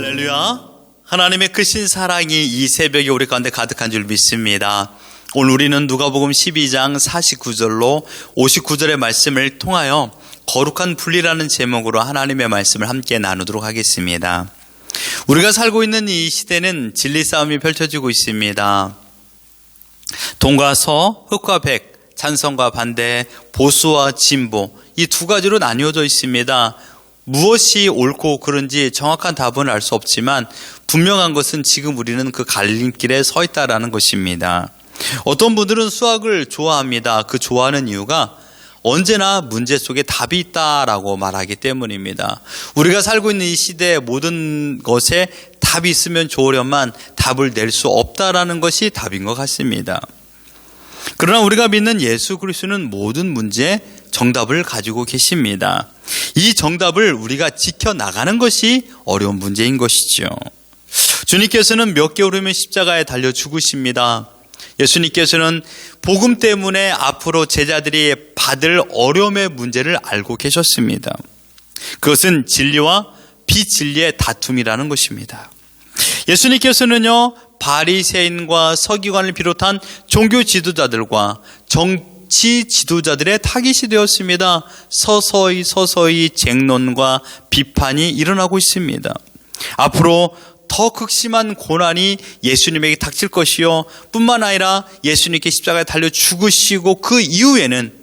할렐루야. 하나님의 크신 사랑이 이 새벽에 우리 가운데 가득한 줄 믿습니다. 오늘 우리는 누가복음 12장 49절로 59절의 말씀을 통하여 거룩한 분리라는 제목으로 하나님의 말씀을 함께 나누도록 하겠습니다. 우리가 살고 있는 이 시대는 진리 싸움이 펼쳐지고 있습니다. 동과 서, 흑과 백, 찬성과 반대, 보수와 진보, 이 두 가지로 나뉘어져 있습니다. 무엇이 옳고 그른지 정확한 답은 알 수 없지만 분명한 것은 지금 우리는 그 갈림길에 서 있다라는 것입니다. 어떤 분들은 수학을 좋아합니다. 그 좋아하는 이유가 언제나 문제 속에 답이 있다라고 말하기 때문입니다. 우리가 살고 있는 이 시대의 모든 것에 답이 있으면 좋으련만 답을 낼 수 없다라는 것이 답인 것 같습니다. 그러나 우리가 믿는 예수 그리스도는 모든 문제에 정답을 가지고 계십니다. 이 정답을 우리가 지켜나가는 것이 어려운 문제인 것이죠. 주님께서는 몇 개월 후면 십자가에 달려 죽으십니다. 예수님께서는 복음 때문에 앞으로 제자들이 받을 어려움의 문제를 알고 계셨습니다. 그것은 진리와 비진리의 다툼이라는 것입니다. 예수님께서는요, 바리새인과 서기관을 비롯한 종교 지도자들과 정치 지도자들의 타깃이 되었습니다. 서서히 쟁론과 비판이 일어나고 있습니다. 앞으로 더 극심한 고난이 예수님에게 닥칠 것이요, 뿐만 아니라 예수님께 십자가에 달려 죽으시고 그 이후에는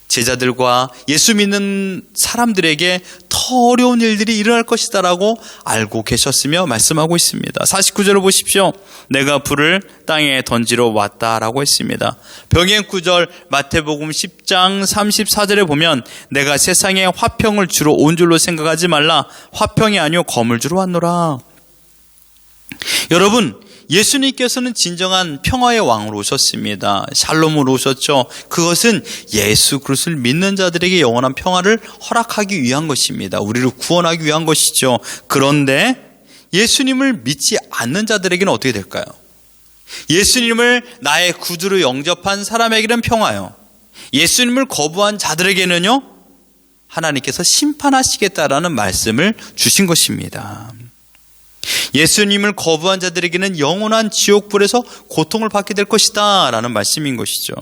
제자들과 예수 믿는 사람들에게 더 어려운 일들이 일어날 것이다라고 알고 계셨으며 말씀하고 있습니다. 49절을 보십시오. 내가 불을 땅에 던지러 왔다라고 했습니다. 병행 구절 마태복음 10장 34절에 보면 내가 세상에 화평을 주러 온 줄로 생각하지 말라. 화평이 아니요 검을 주러 왔노라. 여러분, 예수님께서는 진정한 평화의 왕으로 오셨습니다. 샬롬으로 오셨죠. 그것은 예수 그리스도를 믿는 자들에게 영원한 평화를 허락하기 위한 것입니다. 우리를 구원하기 위한 것이죠. 그런데 예수님을 믿지 않는 자들에게는 어떻게 될까요? 예수님을 나의 구주로 영접한 사람에게는 평화요, 예수님을 거부한 자들에게는요, 하나님께서 심판하시겠다라는 말씀을 주신 것입니다. 예수님을 거부한 자들에게는 영원한 지옥불에서 고통을 받게 될 것이다 라는 말씀인 것이죠.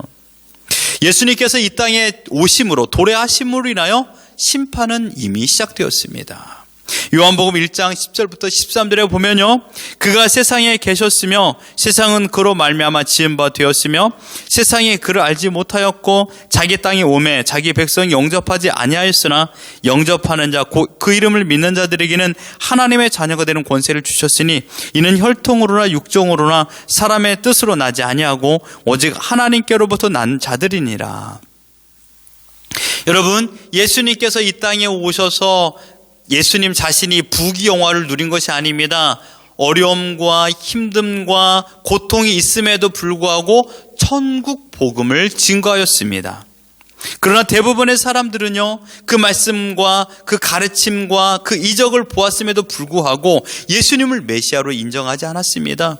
예수님께서 이 땅에 오심으로, 도래하심으로 인하여 심판은 이미 시작되었습니다. 요한복음 1장 10절부터 13절에 보면요, 그가 세상에 계셨으며 세상은 그로 말미암아 지은 바 되었으며 세상이 그를 알지 못하였고 자기 땅에 오매 자기 백성이 영접하지 아니하였으나 영접하는 자 곧 그 이름을 믿는 자들에게는 하나님의 자녀가 되는 권세를 주셨으니 이는 혈통으로나 육종으로나 사람의 뜻으로 나지 아니하고 오직 하나님께로부터 난 자들이니라. 여러분, 예수님께서 이 땅에 오셔서 예수님 자신이 부귀영화를 누린 것이 아닙니다. 어려움과 힘듦과 고통이 있음에도 불구하고 천국 복음을 증거하였습니다. 그러나 대부분의 사람들은요, 그 말씀과 그 가르침과 그 이적을 보았음에도 불구하고 예수님을 메시아로 인정하지 않았습니다.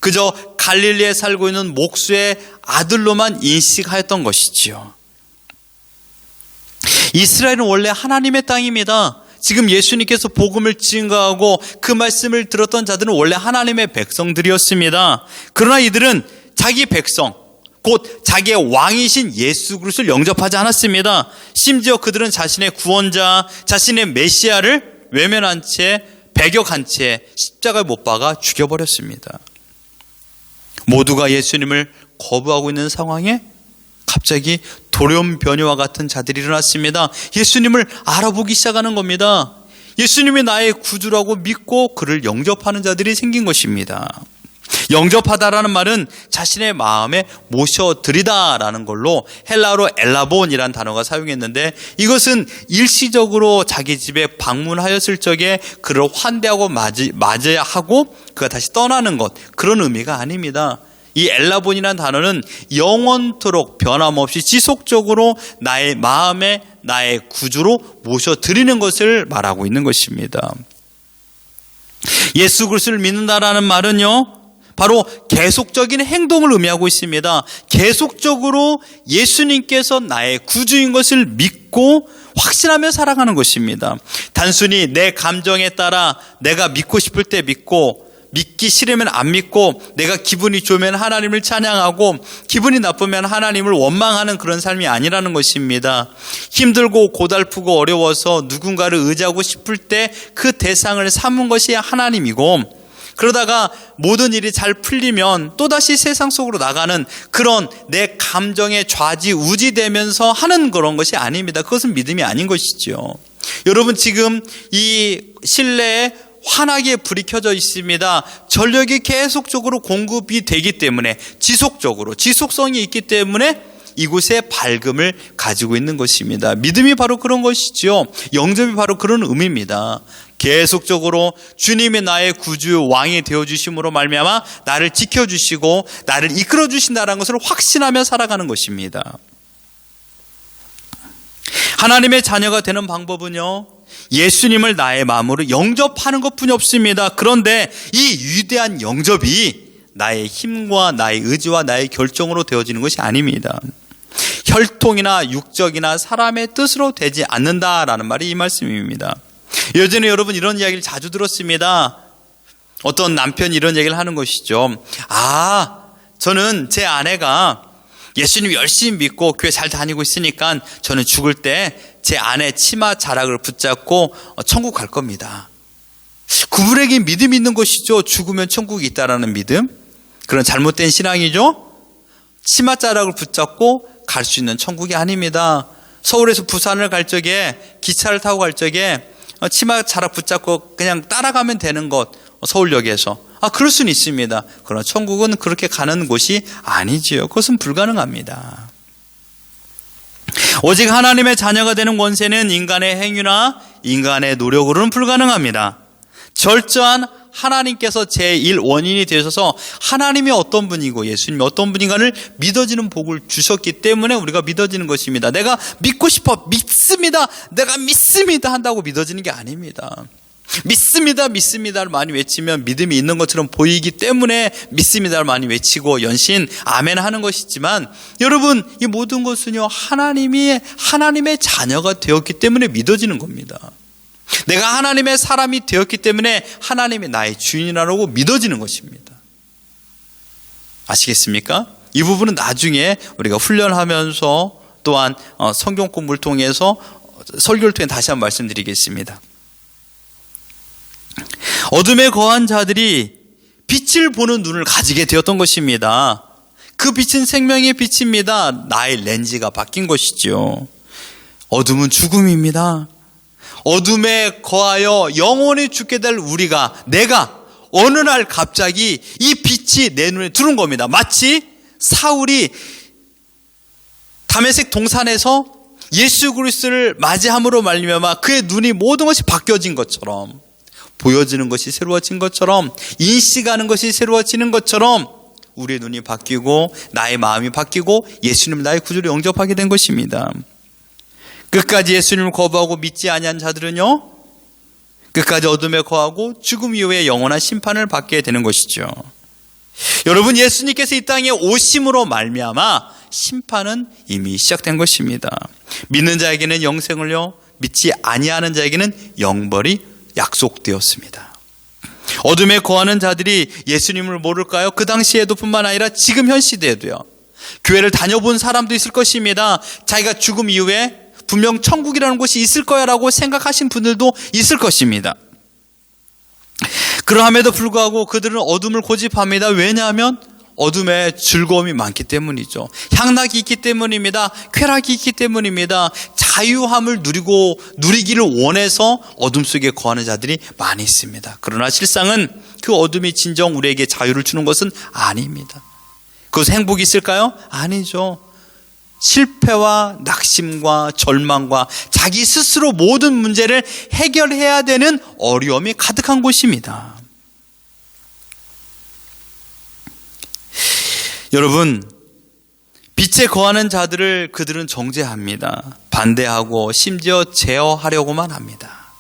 그저 갈릴리에 살고 있는 목수의 아들로만 인식하였던 것이지요. 이스라엘은 원래 하나님의 땅입니다. 지금 예수님께서 복음을 증거하고 그 말씀을 들었던 자들은 원래 하나님의 백성들이었습니다. 그러나 이들은 자기 백성, 곧 자기의 왕이신 예수 그리스도를 영접하지 않았습니다. 심지어 그들은 자신의 구원자, 자신의 메시아를 외면한 채, 배격한 채 십자가에 못 박아 죽여버렸습니다. 모두가 예수님을 거부하고 있는 상황에 갑자기 돌연변이와 같은 자들이 일어났습니다. 예수님을 알아보기 시작하는 겁니다. 예수님이 나의 구주라고 믿고 그를 영접하는 자들이 생긴 것입니다. 영접하다라는 말은 자신의 마음에 모셔드리다라는 걸로 헬라어로 엘라본이라는 단어가 사용했는데, 이것은 일시적으로 자기 집에 방문하였을 적에 그를 환대하고 맞아야 하고 그가 다시 떠나는 것, 그런 의미가 아닙니다. 이 엘라본이라는 단어는 영원토록 변함없이 지속적으로 나의 마음에 나의 구주로 모셔드리는 것을 말하고 있는 것입니다. 예수 그리스도를 믿는다라는 말은요, 바로 계속적인 행동을 의미하고 있습니다. 계속적으로 예수님께서 나의 구주인 것을 믿고 확신하며 살아가는 것입니다. 단순히 내 감정에 따라 내가 믿고 싶을 때 믿고, 믿기 싫으면 안 믿고, 내가 기분이 좋으면 하나님을 찬양하고 기분이 나쁘면 하나님을 원망하는 그런 삶이 아니라는 것입니다. 힘들고 고달프고 어려워서 누군가를 의지하고 싶을 때 그 대상을 삼은 것이 하나님이고, 그러다가 모든 일이 잘 풀리면 또다시 세상 속으로 나가는 그런 내 감정에 좌지우지되면서 하는 그런 것이 아닙니다. 그것은 믿음이 아닌 것이죠. 여러분, 지금 이 실내에 환하게 불이 켜져 있습니다. 전력이 계속적으로 공급이 되기 때문에, 지속성이 있기 때문에 이곳에 밝음을 가지고 있는 것입니다. 믿음이 바로 그런 것이죠. 영접이 바로 그런 의미입니다. 계속적으로 주님이 나의 구주 왕이 되어주심으로 말미암아 나를 지켜주시고 나를 이끌어주신다는 것을 확신하며 살아가는 것입니다. 하나님의 자녀가 되는 방법은요, 예수님을 나의 마음으로 영접하는 것뿐이 없습니다. 그런데 이 위대한 영접이 나의 힘과 나의 의지와 나의 결정으로 되어지는 것이 아닙니다. 혈통이나 육적이나 사람의 뜻으로 되지 않는다라는 말이 이 말씀입니다. 예전에 여러분 이런 이야기를 자주 들었습니다. 어떤 남편이 이런 얘기를 하는 것이죠. 저는 제 아내가 예수님 열심히 믿고 교회 잘 다니고 있으니까 저는 죽을 때 제 아내 치마 자락을 붙잡고 천국 갈 겁니다. 그분에게 믿음이 있는 것이죠. 죽으면 천국이 있다라는 믿음. 그런 잘못된 신앙이죠. 치마 자락을 붙잡고 갈 수 있는 천국이 아닙니다. 서울에서 부산을 갈 적에, 기차를 타고 갈 적에 치마 자락 붙잡고 그냥 따라가면 되는 것, 서울역에서. 그럴 수는 있습니다. 그러나 천국은 그렇게 가는 곳이 아니지요. 그것은 불가능합니다. 오직 하나님의 자녀가 되는 권세는 인간의 행위나 인간의 노력으로는 불가능합니다. 절저한 하나님께서 제1원인이 되셔서 하나님이 어떤 분이고 예수님이 어떤 분인가를 믿어지는 복을 주셨기 때문에 우리가 믿어지는 것입니다. 내가 믿고 싶어, 믿습니다, 내가 믿습니다 한다고 믿어지는 게 아닙니다. 믿습니다를 많이 외치면 믿음이 있는 것처럼 보이기 때문에 믿습니다를 많이 외치고 연신 아멘 하는 것이지만, 여러분, 이 모든 것은요, 하나님의 자녀가 되었기 때문에 믿어지는 겁니다. 내가 하나님의 사람이 되었기 때문에 하나님이 나의 주인이라고 믿어지는 것입니다. 아시겠습니까? 이 부분은 나중에 우리가 훈련하면서 또한 성경 공부를 통해서 설교를 통해 다시 한번 말씀드리겠습니다. 어둠에 거한 자들이 빛을 보는 눈을 가지게 되었던 것입니다. 그 빛은 생명의 빛입니다. 나의 렌즈가 바뀐 것이죠. 어둠은 죽음입니다. 어둠에 거하여 영원히 죽게 될 내가 어느 날 갑자기 이 빛이 내 눈에 들어온 겁니다. 마치 사울이 다메섹 동산에서 예수 그리스도를 맞이함으로 말미암아 그의 눈이 모든 것이 바뀌어진 것처럼, 보여지는 것이 새로워진 것처럼, 인식하는 것이 새로워지는 것처럼 우리의 눈이 바뀌고 나의 마음이 바뀌고 예수님 나의 구주를 영접하게 된 것입니다. 끝까지 예수님을 거부하고 믿지 아니한 자들은요, 끝까지 어둠에 거하고 죽음 이후에 영원한 심판을 받게 되는 것이죠. 여러분, 예수님께서 이 땅에 오심으로 말미암아 심판은 이미 시작된 것입니다. 믿는 자에게는 영생을요, 믿지 아니하는 자에게는 영벌이 약속되었습니다. 어둠에 거하는 자들이 예수님을 모를까요? 그 당시에도 뿐만 아니라 지금 현 시대에도요. 교회를 다녀본 사람도 있을 것입니다. 자기가 죽음 이후에 분명 천국이라는 곳이 있을 거야 라고 생각하신 분들도 있을 것입니다. 그러함에도 불구하고 그들은 어둠을 고집합니다. 왜냐하면 어둠에 즐거움이 많기 때문이죠. 향락이 있기 때문입니다. 쾌락이 있기 때문입니다. 자유함을 누리기를 원해서 어둠 속에 거하는 자들이 많이 있습니다. 그러나 실상은 그 어둠이 진정 우리에게 자유를 주는 것은 아닙니다. 그것은 행복이 있을까요? 아니죠. 실패와 낙심과 절망과 자기 스스로 모든 문제를 해결해야 되는 어려움이 가득한 곳입니다. 여러분, 빛에 거하는 자들을 그들은 정죄합니다. 반대하고 심지어 제어하려고만 합니다.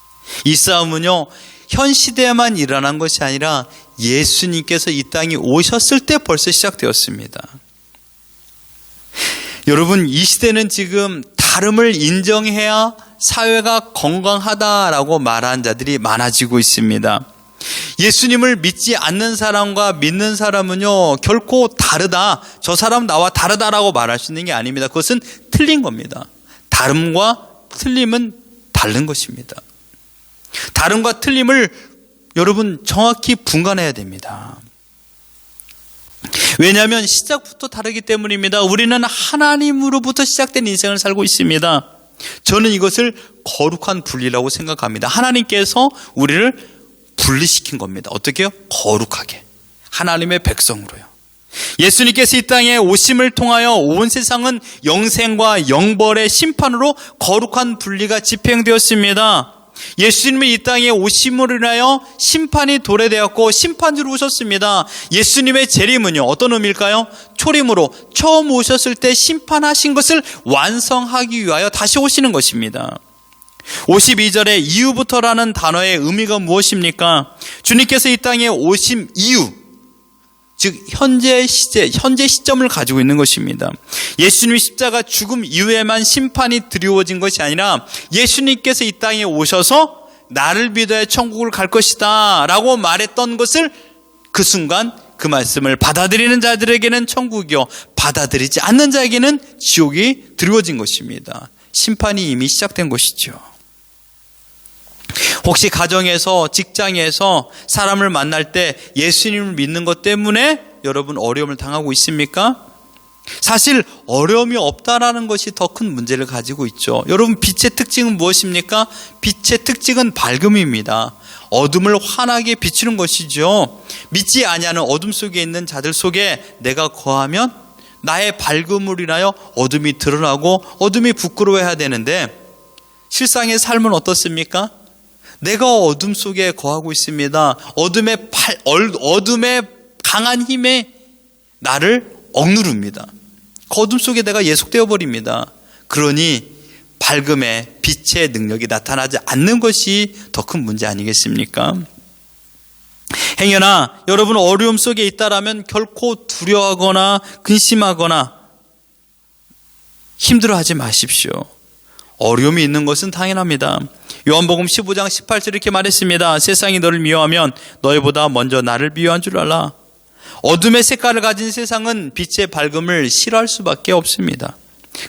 이 싸움은요, 현 시대에만 일어난 것이 아니라 예수님께서 이 땅에 오셨을 때 벌써 시작되었습니다. 여러분, 이 시대는 지금 다름을 인정해야 사회가 건강하다라고 말하는 자들이 많아지고 있습니다. 예수님을 믿지 않는 사람과 믿는 사람은요, 결코 다르다, 저 사람 나와 다르다라고 말할 수 있는 게 아닙니다. 그것은 틀린 겁니다. 다름과 틀림은 다른 것입니다. 다름과 틀림을 여러분 정확히 분간해야 됩니다. 왜냐하면 시작부터 다르기 때문입니다. 우리는 하나님으로부터 시작된 인생을 살고 있습니다. 저는 이것을 거룩한 분리라고 생각합니다. 하나님께서 우리를 분리시킨 겁니다. 어떻게요? 거룩하게. 하나님의 백성으로요. 예수님께서 이 땅에 오심을 통하여 온 세상은 영생과 영벌의 심판으로 거룩한 분리가 집행되었습니다. 예수님은 이 땅에 오심으로 인하여 심판이 도래되었고 심판주로 오셨습니다. 예수님의 재림은요, 어떤 의미일까요? 초림으로 처음 오셨을 때 심판하신 것을 완성하기 위하여 다시 오시는 것입니다. 52절에 이후부터라는 단어의 의미가 무엇입니까? 주님께서 이 땅에 오심 이후, 즉 현재 시점을 가지고 있는 것입니다. 예수님의 십자가 죽음 이후에만 심판이 드리워진 것이 아니라 예수님께서 이 땅에 오셔서 나를 믿어야 천국을 갈 것이다 라고 말했던 것을 그 순간 그 말씀을 받아들이는 자들에게는 천국이요, 받아들이지 않는 자에게는 지옥이 드리워진 것입니다. 심판이 이미 시작된 것이죠. 혹시 가정에서, 직장에서 사람을 만날 때 예수님을 믿는 것 때문에 여러분 어려움을 당하고 있습니까? 사실 어려움이 없다라는 것이 더 큰 문제를 가지고 있죠. 여러분, 빛의 특징은 무엇입니까? 빛의 특징은 밝음입니다. 어둠을 환하게 비추는 것이죠. 믿지 아니하는 어둠 속에 있는 자들 속에 내가 거하면 나의 밝음으로 인하여 어둠이 드러나고 어둠이 부끄러워해야 되는데, 실상의 삶은 어떻습니까? 내가 어둠 속에 거하고 있습니다. 어둠의 강한 힘에 나를 억누릅니다. 그 어둠 속에 내가 예속되어 버립니다. 그러니 밝음의 빛의 능력이 나타나지 않는 것이 더 큰 문제 아니겠습니까? 행여나 여러분 어려움 속에 있다라면 결코 두려워하거나 근심하거나 힘들어하지 마십시오. 어려움이 있는 것은 당연합니다. 요한복음 15장 18절 이렇게 말했습니다. 세상이 너를 미워하면 너희보다 먼저 나를 미워한 줄 알라. 어둠의 색깔을 가진 세상은 빛의 밝음을 싫어할 수밖에 없습니다.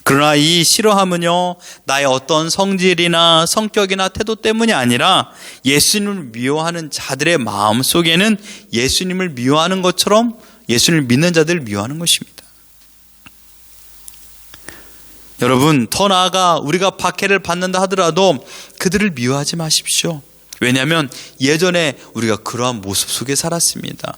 그러나 이 싫어함은요, 나의 어떤 성질이나 성격이나 태도 때문이 아니라 예수님을 미워하는 자들의 마음 속에는 예수님을 미워하는 것처럼 예수님을 믿는 자들을 미워하는 것입니다. 여러분, 더 나아가 우리가 박해를 받는다 하더라도 그들을 미워하지 마십시오. 왜냐하면 예전에 우리가 그러한 모습 속에 살았습니다.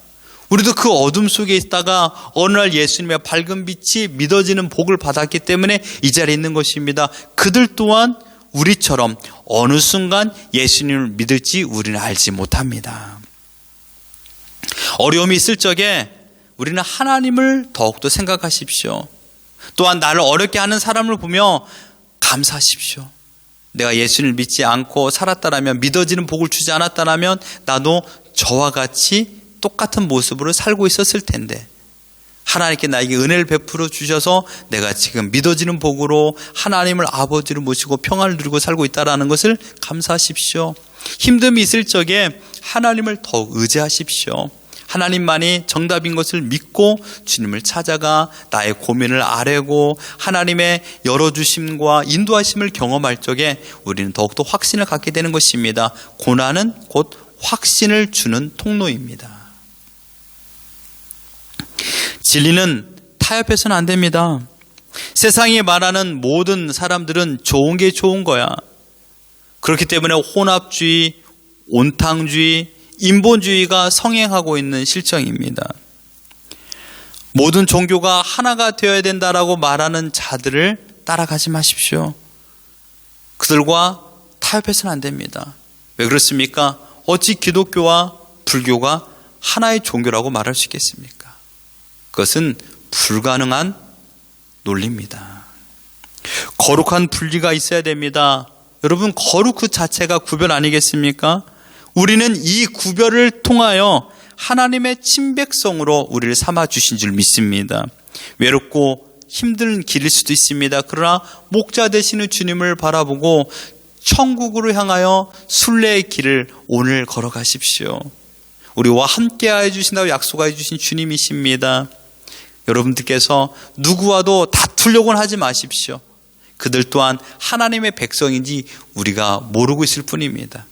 우리도 그 어둠 속에 있다가 어느 날 예수님의 밝은 빛이 믿어지는 복을 받았기 때문에 이 자리에 있는 것입니다. 그들 또한 우리처럼 어느 순간 예수님을 믿을지 우리는 알지 못합니다. 어려움이 있을 적에 우리는 하나님을 더욱더 생각하십시오. 또한 나를 어렵게 하는 사람을 보며 감사하십시오. 내가 예수님을 믿지 않고 살았다라면, 믿어지는 복을 주지 않았다라면 나도 저와 같이 똑같은 모습으로 살고 있었을 텐데, 하나님께 나에게 은혜를 베풀어 주셔서 내가 지금 믿어지는 복으로 하나님을 아버지로 모시고 평안을 누리고 살고 있다는 것을 감사하십시오. 힘듦이 있을 적에 하나님을 더욱 의지하십시오. 하나님만이 정답인 것을 믿고 주님을 찾아가 나의 고민을 아뢰고 하나님의 열어주심과 인도하심을 경험할 적에 우리는 더욱더 확신을 갖게 되는 것입니다. 고난은 곧 확신을 주는 통로입니다. 진리는 타협해서는 안 됩니다. 세상이 말하는 모든 사람들은 좋은 게 좋은 거야. 그렇기 때문에 혼합주의, 온탕주의, 인본주의가 성행하고 있는 실정입니다. 모든 종교가 하나가 되어야 된다라고 말하는 자들을 따라가지 마십시오. 그들과 타협해서는 안 됩니다. 왜 그렇습니까? 어찌 기독교와 불교가 하나의 종교라고 말할 수 있겠습니까? 그것은 불가능한 논리입니다. 거룩한 분리가 있어야 됩니다. 여러분, 거룩 그 자체가 구별 아니겠습니까? 우리는 이 구별을 통하여 하나님의 친백성으로 우리를 삼아주신 줄 믿습니다. 외롭고 힘든 길일 수도 있습니다. 그러나 목자 되시는 주님을 바라보고 천국으로 향하여 순례의 길을 오늘 걸어가십시오. 우리와 함께하여 주신다고 약속하여 주신 주님이십니다. 여러분들께서 누구와도 다투려고는 하지 마십시오. 그들 또한 하나님의 백성인지 우리가 모르고 있을 뿐입니다.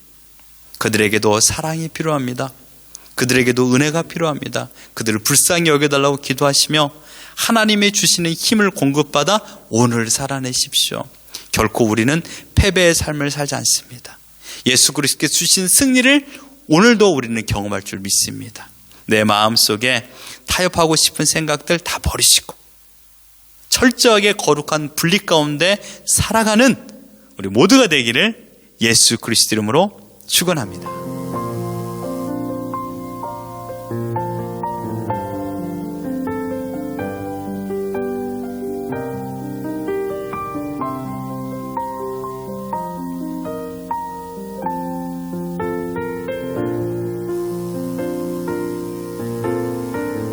그들에게도 사랑이 필요합니다. 그들에게도 은혜가 필요합니다. 그들을 불쌍히 여겨달라고 기도하시며 하나님이 주시는 힘을 공급받아 오늘 살아내십시오. 결코 우리는 패배의 삶을 살지 않습니다. 예수 그리스도께서 주신 승리를 오늘도 우리는 경험할 줄 믿습니다. 내 마음속에 타협하고 싶은 생각들 다 버리시고 철저하게 거룩한 분리 가운데 살아가는 우리 모두가 되기를 예수 그리스도 이름으로 축원합니다.